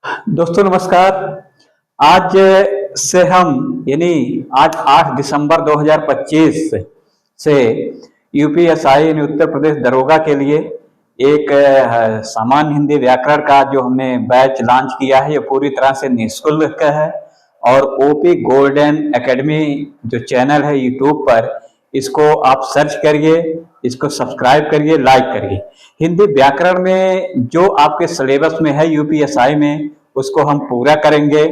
दोस्तों नमस्कार। आज से हम आज 8 दिसंबर 2025 से यूपीएसआई यानी उत्तर प्रदेश दरोगा के लिए एक सामान्य हिंदी व्याकरण का जो हमने बैच लॉन्च किया है, ये पूरी तरह से निःशुल्क है। और ओपी गोल्डन एकेडमी जो चैनल है यूट्यूब पर, इसको आप सर्च करिए, इसको सब्सक्राइब करिए, लाइक करिए। हिंदी व्याकरण में जो आपके सिलेबस में है यूपीएसआई में, उसको हम पूरा करेंगे।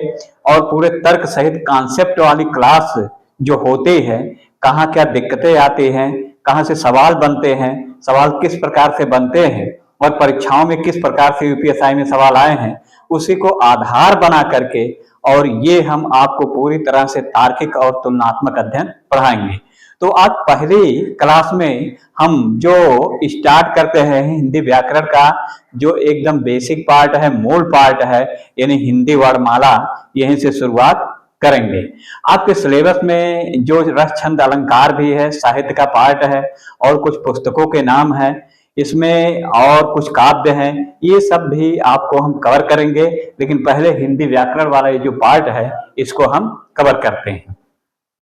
और पूरे तर्क सहित कॉन्सेप्ट वाली क्लास जो होती है, कहाँ क्या दिक्कतें आती हैं, कहाँ से सवाल बनते हैं, सवाल किस प्रकार से बनते हैं और परीक्षाओं में किस प्रकार से यूपीएसआई में सवाल आए हैं, उसी को आधार बना करके और ये हम आपको पूरी तरह से तार्किक और तुलनात्मक अध्ययन पढ़ाएंगे। तो आज पहली क्लास में हम जो स्टार्ट करते हैं हिंदी व्याकरण का जो एकदम बेसिक पार्ट है, मूल पार्ट है, यानी हिंदी वर्णमाला, यहीं से शुरुआत करेंगे। आपके सिलेबस में जो रस छंद अलंकार भी है, साहित्य का पार्ट है और कुछ पुस्तकों के नाम है इसमें और कुछ काव्य हैं, ये सब भी आपको हम कवर करेंगे। लेकिन पहले हिंदी व्याकरण वाला ये जो पार्ट है इसको हम कवर करते हैं।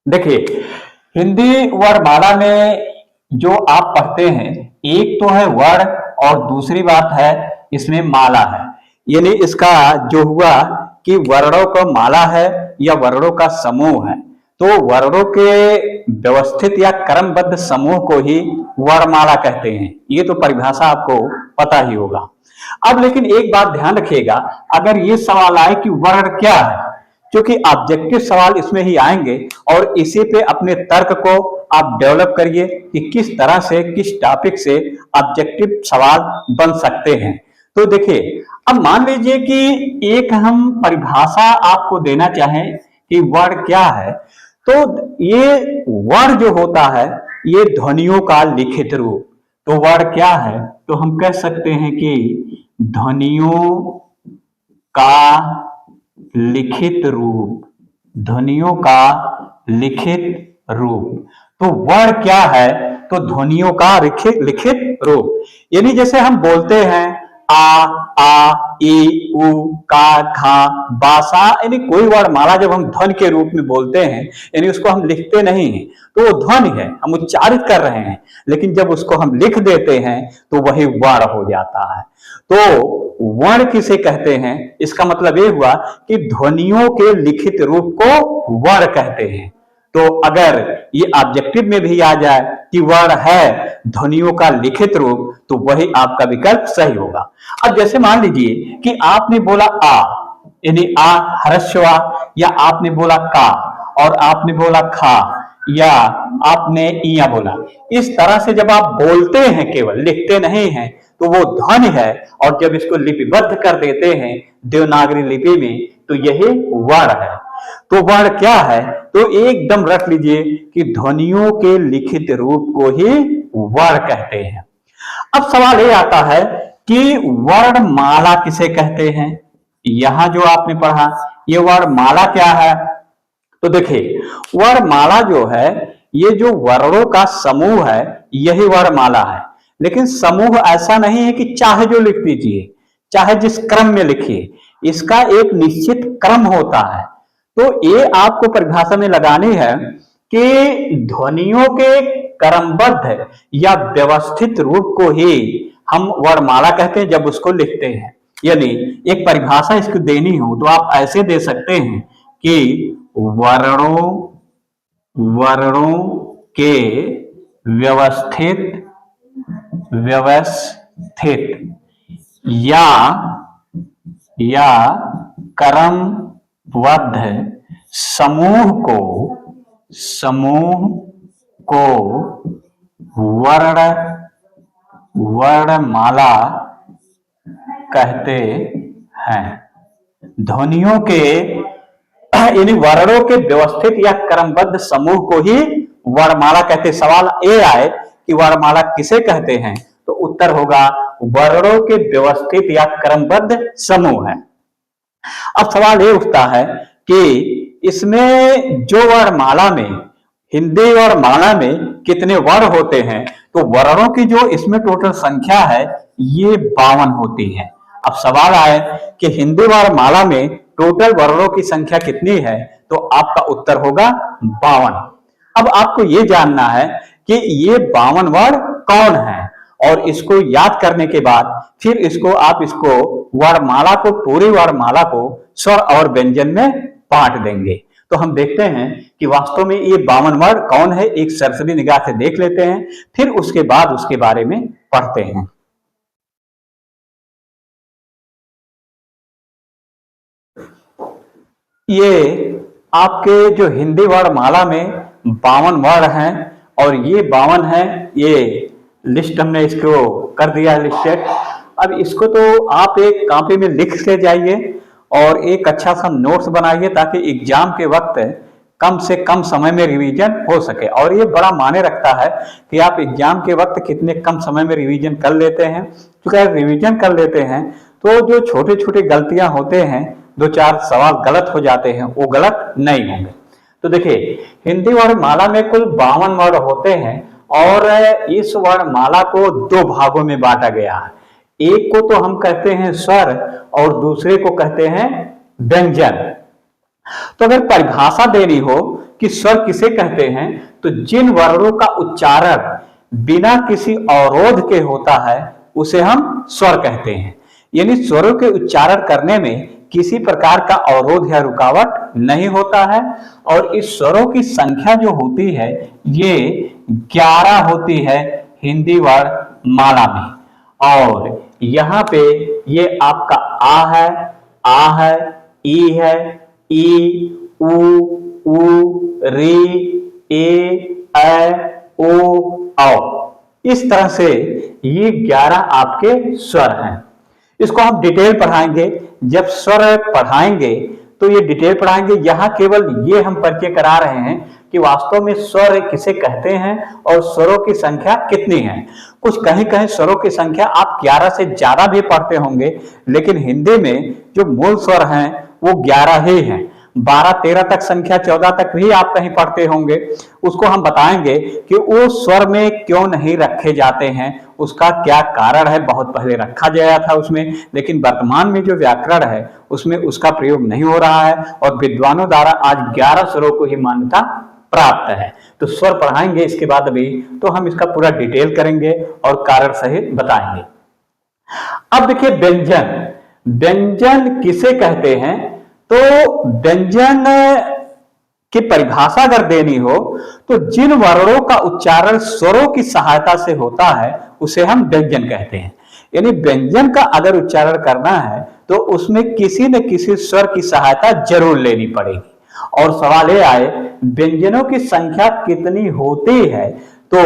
देखिए, हिंदी वर्णमाला में जो आप पढ़ते हैं, एक तो है वर्ण और दूसरी बात है इसमें माला है। यानी इसका जो हुआ कि वर्णों का माला है या वर्णों का समूह है, तो वर्णों के व्यवस्थित या क्रमबद्ध समूह को ही वर्णमाला कहते हैं। ये तो परिभाषा आपको पता ही होगा। अब लेकिन एक बात ध्यान रखिएगा, अगर ये सवाल आए कि वर्ण क्या है, क्योंकि ऑब्जेक्टिव सवाल इसमें ही आएंगे और इसी पे अपने तर्क को आप डेवलप करिए कि किस तरह से, किस टॉपिक से ऑब्जेक्टिव सवाल बन सकते हैं। तो देखिए, अब मान लीजिए कि एक हम परिभाषा आपको देना चाहें कि वर्ण क्या है, तो ये वर्ण जो होता है ये ध्वनियों का लिखित रूप। तो वर्ण क्या है, तो हम कह सकते हैं कि ध्वनियों का लिखित रूप, ध्वनियों का लिखित रूप। तो वर्ण क्या है, तो ध्वनियों का लिखित रूप। यानी जैसे हम बोलते हैं आ ई उ का खा बासा, यानी कोई वर्णमाला जब हम ध्वनि के रूप में बोलते हैं, यानी उसको हम लिखते नहीं हैं, तो वो ध्वनि है, हम उच्चारित कर रहे हैं। लेकिन जब उसको हम लिख देते हैं तो वही वर्ण हो जाता है। तो वर्ण किसे कहते हैं, इसका मतलब ये हुआ कि ध्वनियों के लिखित रूप को वर्ण कहते हैं। तो अगर ये ऑब्जेक्टिव में भी आ जाए कि वर्ण है ध्वनियों का लिखित रूप, तो वही आपका विकल्प सही होगा। अब जैसे मान लीजिए कि आपने बोला आ, यानी आ ह्रस्व आ, या आपने बोला का और आपने बोला खा, या आपने इया बोला। इस तरह से जब आप बोलते हैं, केवल लिखते नहीं हैं, तो वो ध्वनि है। और जब इसको लिपिबद्ध कर देते हैं देवनागरी लिपि में, तो यही वर्ण है। तो वर्ण क्या है, तो एकदम रख लीजिए कि ध्वनियों के लिखित रूप को ही वर्ण कहते हैं। अब सवाल ये आता है कि वर्णमाला किसे कहते हैं। यहां जो आपने पढ़ा, ये वर्णमाला क्या है, तो देखिए वर्णमाला जो है ये जो वर्णों का समूह है यही वर्णमाला है। लेकिन समूह ऐसा नहीं है कि चाहे जो लिख दीजिए, चाहे जिस क्रम में लिखिए, इसका एक निश्चित क्रम होता है। तो ये आपको परिभाषा में लगानी है कि ध्वनियों के क्रमबद्ध या व्यवस्थित रूप को ही हम वर्णमाला कहते हैं जब उसको लिखते हैं। यानी एक परिभाषा इसको देनी हो तो आप ऐसे दे सकते हैं कि वर्णों के व्यवस्थित या क्रमबद्ध समूह को वर्णमाला कहते हैं। ध्वनियों के यानी वर्णों के व्यवस्थित या क्रमबद्ध समूह को ही वर्णमाला कहते। सवाल ये आए कि वर्णमाला किसे कहते हैं, तो उत्तर होगा वर्णों के व्यवस्थित या क्रमबद्ध समूह है। अब सवाल ये उठता है कि इसमें जो वर्णमाला में, हिंदी वर्णमाला में कितने वर्ण होते हैं, तो वर्णों की जो इसमें टोटल संख्या है ये 52 होती है। अब सवाल आए कि हिंदी वर्णमाला में टोटल वर्णों की संख्या कितनी है, तो आपका उत्तर होगा 52। अब आपको ये जानना है कि ये 52 वर्ण कौन है, और इसको याद करने के बाद फिर इसको वर्णमाला को, पूरी वर्णमाला को स्वर और व्यंजन में बांट देंगे। तो हम देखते हैं कि वास्तव में ये 52 वर्ण कौन है, एक सरसरी निगाह से देख लेते हैं, फिर उसके बाद उसके बारे में पढ़ते हैं। ये आपके जो हिंदी वर्णमाला में 52 वर्ण हैं, और ये 52 है, ये लिस्ट हमने इसको कर दिया लिस्टेड। अब इसको तो आप एक कॉपी में लिख ले जाइए और एक अच्छा सा नोट्स बनाइए, ताकि एग्जाम के वक्त कम से कम समय में रिवीजन हो सके। और ये बड़ा मायने रखता है कि आप एग्जाम के वक्त कितने कम समय में रिवीजन कर लेते हैं। क्योंकि अगर रिवीजन कर लेते हैं तो जो छोटे छोटे गलतियां होते हैं, 2-4 सवाल गलत हो जाते हैं, वो गलत नहीं होंगे। तो देखिए, हिंदी वर्णमाला में कुल 52 वर्ण होते हैं, और इस वर्णमाला को 2 भागों में बांटा गया है। एक को तो हम कहते हैं स्वर, और दूसरे को कहते हैं व्यंजन। तो अगर परिभाषा देनी हो कि स्वर किसे कहते हैं, तो जिन वर्णों का उच्चारण बिना किसी अवरोध के होता है उसे हम स्वर कहते हैं। यानी स्वरों के उच्चारण करने में किसी प्रकार का अवरोध या रुकावट नहीं होता है। और इस स्वरों की संख्या जो होती है ये 11 होती है हिंदी वर्णमाला में। और यहाँ पे ये आपका आ है, ई है, ई, उ, री, ए, ओ, औ। इस तरह से ये 11 आपके स्वर हैं। इसको हम डिटेल पढ़ाएंगे। जब स्वर पढ़ाएंगे तो ये डिटेल पढ़ाएंगे। यहाँ केवल ये हम परिचय करा रहे हैं कि वास्तव में स्वर किसे कहते हैं और स्वरों की संख्या कितनी है। कुछ कहीं कहीं स्वरों की संख्या आप 11 से ज्यादा भी पढ़ते होंगे, लेकिन हिंदी में जो मूल स्वर हैं वो 11 ही हैं। 12-13 तक संख्या, 14 तक भी आप कहीं पढ़ते होंगे। उसको हम बताएंगे कि वो स्वर में क्यों नहीं रखे जाते हैं, उसका क्या कारण है। बहुत पहले रखा गया था उसमें, लेकिन वर्तमान में जो व्याकरण है उसमें उसका प्रयोग नहीं हो रहा है, और विद्वानों द्वारा आज 11 स्वरों को ही मान्यता प्राप्त है। तो स्वर पढ़ाएंगे इसके बाद अभी, तो हम इसका पूरा डिटेल करेंगे और कारण सहित बताएंगे। अब देखिए, व्यंजन किसे कहते हैं, तो व्यंजन की परिभाषा अगर देनी हो तो जिन वर्णों का उच्चारण स्वरों की सहायता से होता है उसे हम व्यंजन कहते हैं। यानी व्यंजन का अगर उच्चारण करना है तो उसमें किसी न किसी स्वर की सहायता जरूर लेनी पड़ेगी। और सवाल ये आए व्यंजनों की संख्या कितनी होती है, तो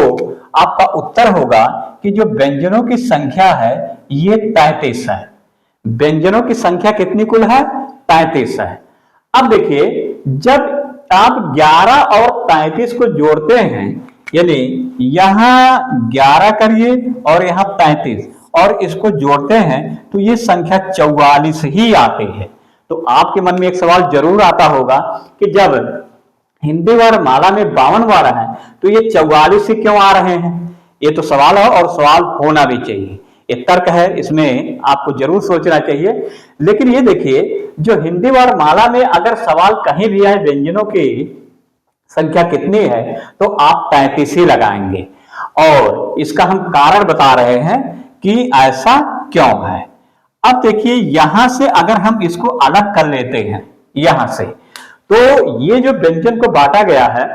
आपका उत्तर होगा कि जो व्यंजनों की संख्या है ये 33 है। व्यंजनों की संख्या कितनी कुल है? 33 है। अब देखिए, जब आप 11 और 33 को जोड़ते हैं, यानी यहां 11 करिए और यहां 33, और इसको जोड़ते हैं तो ये संख्या 44 ही आती है। तो आपके मन में एक सवाल जरूर आता होगा कि जब हिंदी वर्णमाला में 52 वर्ण है तो ये 44 से क्यों आ रहे हैं। ये तो सवाल है, और सवाल होना भी चाहिए। ये तर्क है, इसमें आपको जरूर सोचना चाहिए। लेकिन ये देखिए, जो हिंदी वर्णमाला में अगर सवाल कहीं भी आए व्यंजनों की संख्या कितनी है, तो आप 33 ही लगाएंगे। और इसका हम कारण बता रहे हैं कि ऐसा क्यों है। अब देखिए, यहां से अगर हम इसको अलग कर लेते हैं यहां से, तो ये जो व्यंजन को बांटा गया है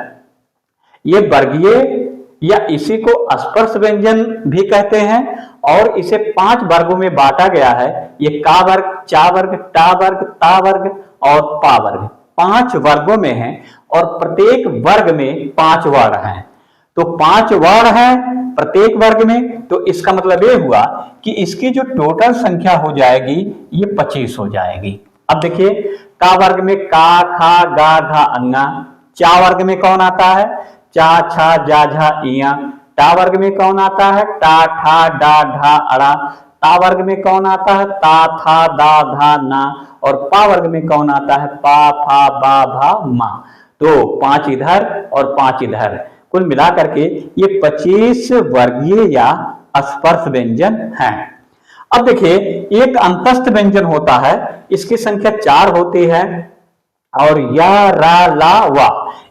ये वर्गीय, या इसी को स्पर्श व्यंजन भी कहते हैं, और इसे 5 वर्गों में बांटा गया है। ये का वर्ग, चा वर्ग, टा वर्ग, ता वर्ग और पा वर्ग 5 वर्गों में है, और प्रत्येक वर्ग में 5 वर्ण हैं। तो 5 वर्ण हैं प्रत्येक वर्ग में, तो इसका मतलब ये हुआ कि इसकी जो टोटल संख्या हो जाएगी ये 25 हो जाएगी। अब देखिए, का वर्ग में का, खा, गा, घा, अंगा। चा वर्ग में कौन आता है? चा, छा, जा, झा, इया। टा वर्ग में कौन आता है? टा, ठा, डा, ढा, अड़ा। ता वर्ग में कौन आता है? ता, था, दा, धा, ना। और पा वर्ग में कौन आता है? पा, फा, बा, भा, मा। तो 5 इधर और 5 इधर, कुल मिलाकर के ये 25 वर्गीय या स्पर्श व्यंजन हैं। अब देखिए, एक अंतस्थ व्यंजन होता है, इसकी संख्या 4 होती है। और या, रा, ला, वा,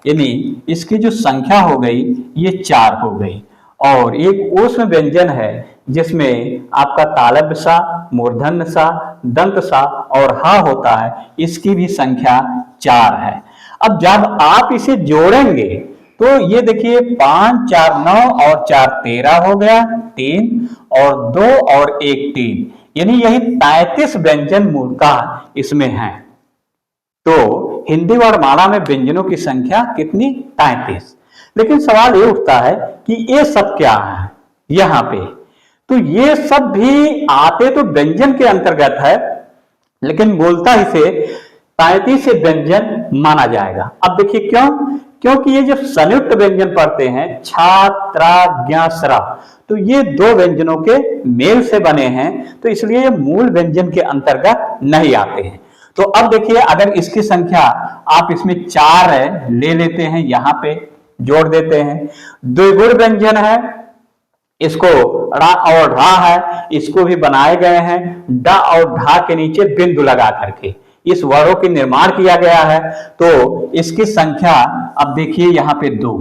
यानी इसकी जो संख्या हो गई ये 4 हो गई। और एक ऊष्म व्यंजन है जिसमें आपका तालव्य सा, मूर्धन्य सा, दंत सा और हा होता है, इसकी भी संख्या 4 है। अब जब आप इसे जोड़ेंगे तो ये देखिए 5 4 9 और 4 13 हो गया, 3 और 2 और 1 3, यानी यही 33 व्यंजन मूलतः इसमें है। तो हिंदी वर्णमाला में व्यंजनों की संख्या कितनी? 33। लेकिन सवाल ये उठता है कि ये सब क्या है यहां पे? तो ये सब भी आते तो व्यंजन के अंतर्गत है, लेकिन बोलता इसे 33 से व्यंजन माना जाएगा। अब देखिए क्यों? क्योंकि ये जब संयुक्त व्यंजन पढ़ते हैं छा, त्रा, ज्ञा, स्रा, तो ये 2 व्यंजनों के मेल से बने हैं, तो इसलिए ये मूल व्यंजन के अंतर्गत नहीं आते हैं। तो अब देखिए अगर इसकी संख्या आप इसमें 4 ले लेते हैं, यहां पे जोड़ देते हैं। द्विगुण व्यंजन है, इसको ड़ा और ढा है, इसको भी बनाए गए हैं डा और ढा के नीचे बिंदु लगा करके इस वर्णों के निर्माण किया गया है। तो इसकी संख्या अब देखिए यहाँ पे 2,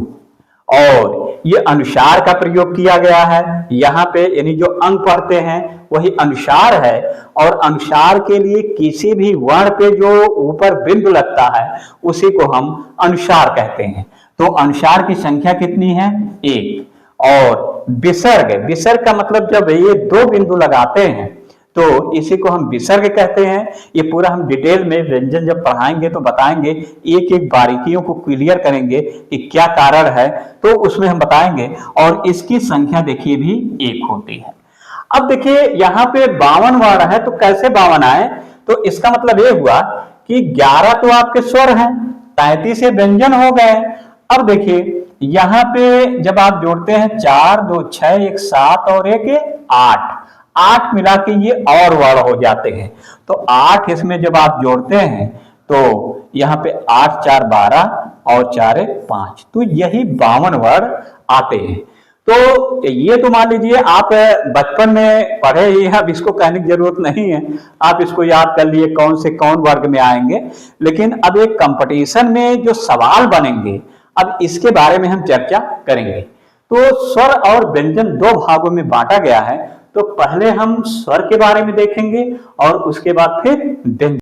और ये अनुसार का प्रयोग किया गया है यहाँ पे, यानी जो अंक पढ़ते हैं वही अनुसार है। और अनुसार के लिए किसी भी वर्ण पे जो ऊपर बिंदु लगता है उसी को हम अनुसार कहते हैं। तो अनुसार की संख्या कितनी है? 1। और विसर्ग, विसर्ग का मतलब जब ये 2 बिंदु लगाते हैं तो इसी को हम विसर्ग कहते हैं। ये पूरा हम डिटेल में व्यंजन जब पढ़ाएंगे तो बताएंगे, एक एक बारीकियों को क्लियर करेंगे कि क्या कारण है, तो उसमें हम बताएंगे। और इसकी संख्या देखिए भी 1 होती है। अब देखिए यहाँ पे 52 वर्ण है, तो कैसे 52 आए? तो इसका मतलब ये हुआ कि 11 तो आपके स्वर हैं, 33 से व्यंजन हो गए। अब देखिए यहाँ पे जब आप जोड़ते हैं 4 2 6 1 7 और 1 8, 8 मिला के ये और वर्ण हो जाते हैं। तो 8 इसमें जब आप जोड़ते हैं तो यहाँ पे 8 4 12 और 4 1 5, तो यही 52 वर्ण आते हैं। तो ये तो मान लीजिए आप बचपन में पढ़े ही हैं, अब इसको कहने की जरूरत नहीं है, आप इसको याद कर लिए कौन से कौन वर्ग में आएंगे। लेकिन अब एक कंपटीशन में जो सवाल बनेंगे, अब इसके बारे में हम चर्चा करेंगे। तो स्वर और व्यंजन 2 भागों में बांटा गया है। तो पहले हम स्वर के बारे में देखेंगे और उसके बाद फिर व्यंजन।